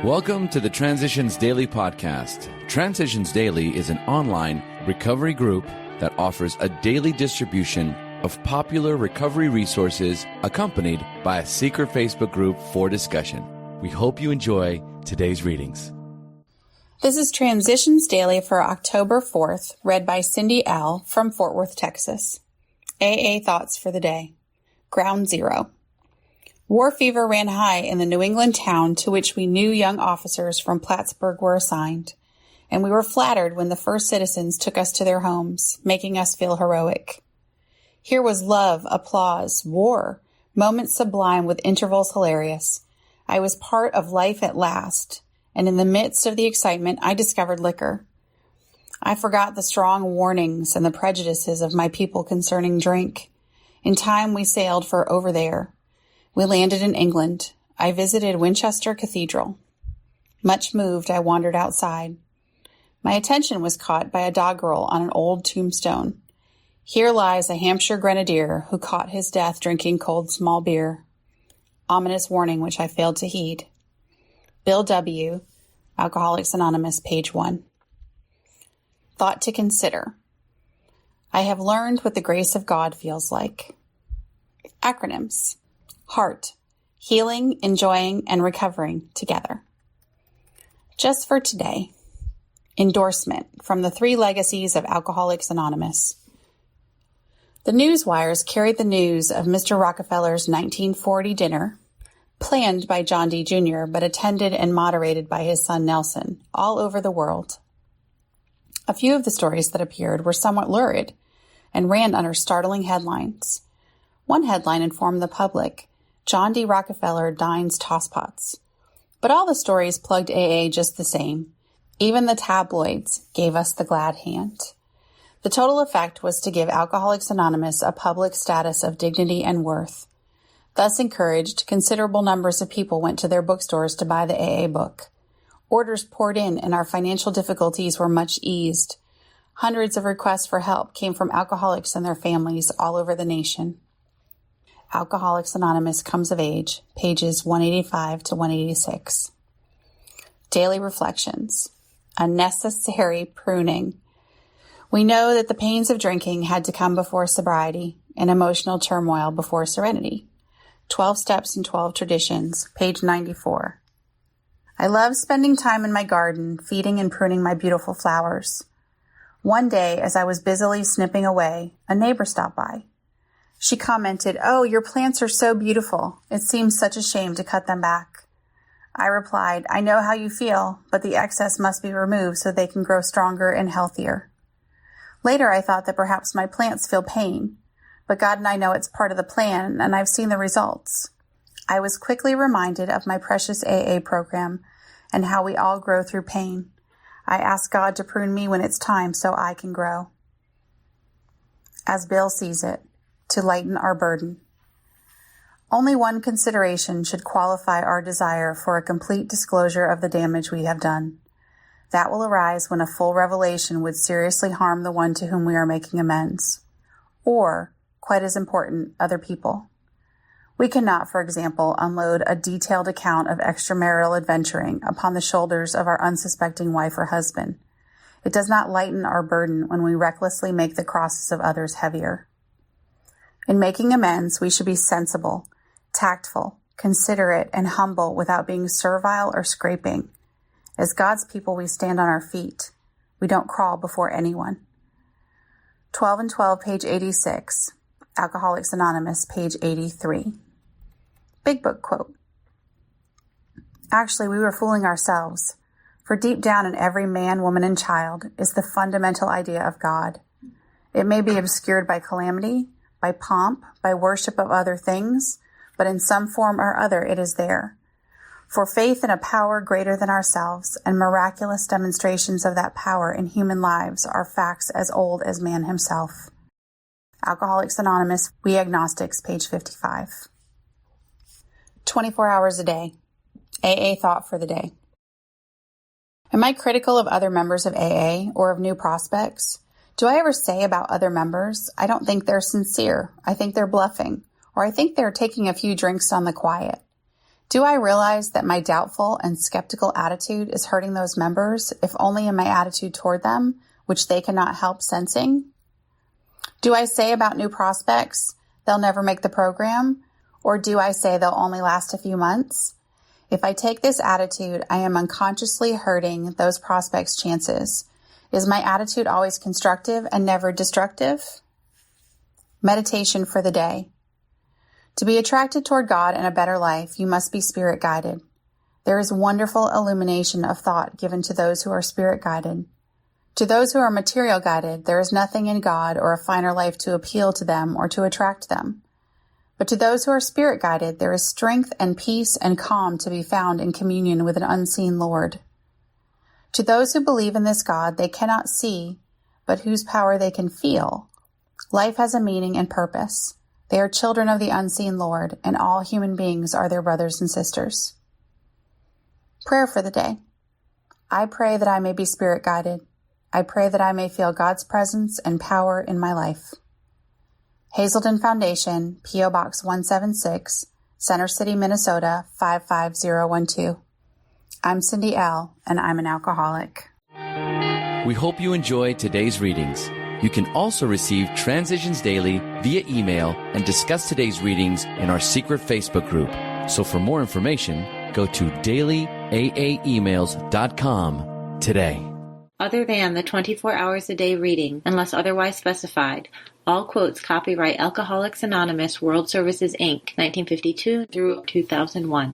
Welcome to the Transitions Daily podcast. Transitions Daily is an online recovery group that offers a daily distribution of popular recovery resources accompanied by a secret Facebook group for discussion. We hope you enjoy today's readings. This is Transitions Daily for October 4th, read by Cindy L. from Fort Worth, Texas. AA Thoughts for the Day. Ground Zero. War fever ran high in the New England town to which we new young officers from Plattsburgh were assigned, and we were flattered when the first citizens took us to their homes, making us feel heroic. Here was love, applause, war, moments sublime with intervals hilarious. I was part of life at last, and in the midst of the excitement, I discovered liquor. I forgot the strong warnings and the prejudices of my people concerning drink. In time, we sailed for over there. We landed in England. I visited Winchester Cathedral. Much moved, I wandered outside. My attention was caught by a doggerel on an old tombstone. Here lies a Hampshire grenadier who caught his death drinking cold small beer. Ominous warning which I failed to heed. Bill W., Alcoholics Anonymous, page 1. Thought to consider. I have learned what the grace of God feels like. Acronyms. HEART, healing, enjoying, and recovering together. Just for today. Endorsement from the 3 legacies of Alcoholics Anonymous. The news wires carried the news of Mr. Rockefeller's 1940 dinner, planned by John D. Jr., but attended and moderated by his son Nelson, all over the world. A few of the stories that appeared were somewhat lurid and ran under startling headlines. One headline informed the public, John D. Rockefeller dines tosspots. But all the stories plugged AA just the same. Even the tabloids gave us the glad hand. The total effect was to give Alcoholics Anonymous a public status of dignity and worth. Thus encouraged, considerable numbers of people went to their bookstores to buy the AA book. Orders poured in and our financial difficulties were much eased. Hundreds of requests for help came from alcoholics and their families all over the nation. Alcoholics Anonymous Comes of Age, pages 185 to 186. Daily Reflections. A necessary pruning. We know that the pains of drinking had to come before sobriety and emotional turmoil before serenity. 12 Steps and 12 Traditions, page 94. I love spending time in my garden, feeding and pruning my beautiful flowers. One day, as I was busily snipping away, a neighbor stopped by. She commented, "Oh, your plants are so beautiful. It seems such a shame to cut them back." I replied, "I know how you feel, but the excess must be removed so they can grow stronger and healthier." Later, I thought that perhaps my plants feel pain, but God and I know it's part of the plan, and I've seen the results. I was quickly reminded of my precious AA program and how we all grow through pain. I asked God to prune me when it's time so I can grow. As Bill sees it, to lighten our burden. Only one consideration should qualify our desire for a complete disclosure of the damage we have done. That will arise when a full revelation would seriously harm the one to whom we are making amends, or, quite as important, other people. We cannot, for example, unload a detailed account of extramarital adventuring upon the shoulders of our unsuspecting wife or husband. It does not lighten our burden when we recklessly make the crosses of others heavier. In making amends, we should be sensible, tactful, considerate, and humble without being servile or scraping. As God's people, we stand on our feet. We don't crawl before anyone. 12 and 12, page 86. Alcoholics Anonymous, page 83. Big Book quote. Actually, we were fooling ourselves, for deep down in every man, woman, and child is the fundamental idea of God. It may be obscured by calamity, by pomp, by worship of other things, but in some form or other it is there. For faith in a power greater than ourselves and miraculous demonstrations of that power in human lives are facts as old as man himself. Alcoholics Anonymous, We Agnostics, page 55. 24 hours a day. AA Thought for the Day. Am I critical of other members of AA or of new prospects? Do I ever say about other members, I don't think they're sincere, I think they're bluffing, or I think they're taking a few drinks on the quiet? Do I realize that my doubtful and skeptical attitude is hurting those members, if only in my attitude toward them, which they cannot help sensing? Do I say about new prospects, they'll never make the program? Or do I say they'll only last a few months? If I take this attitude, I am unconsciously hurting those prospects' chances. Is my attitude always constructive and never destructive? Meditation for the day. To be attracted toward God and a better life, you must be spirit guided. There is wonderful illumination of thought given to those who are spirit guided. To those who are material guided, there is nothing in God or a finer life to appeal to them or to attract them. But to those who are spirit guided, there is strength and peace and calm to be found in communion with an unseen Lord. To those who believe in this God they cannot see, but whose power they can feel, life has a meaning and purpose. They are children of the unseen Lord, and all human beings are their brothers and sisters. Prayer for the day. I pray that I may be spirit guided. I pray that I may feel God's presence and power in my life. Hazelden Foundation, P.O. Box 176, Center City, Minnesota 55012. I'm Cindy L., and I'm an alcoholic. We hope you enjoyed today's readings. You can also receive Transitions Daily via email and discuss today's readings in our secret Facebook group. So for more information, go to dailyaaemails.com today. Other than the 24 hours a day reading, unless otherwise specified, all quotes copyright Alcoholics Anonymous World Services, Inc., 1952 through 2001.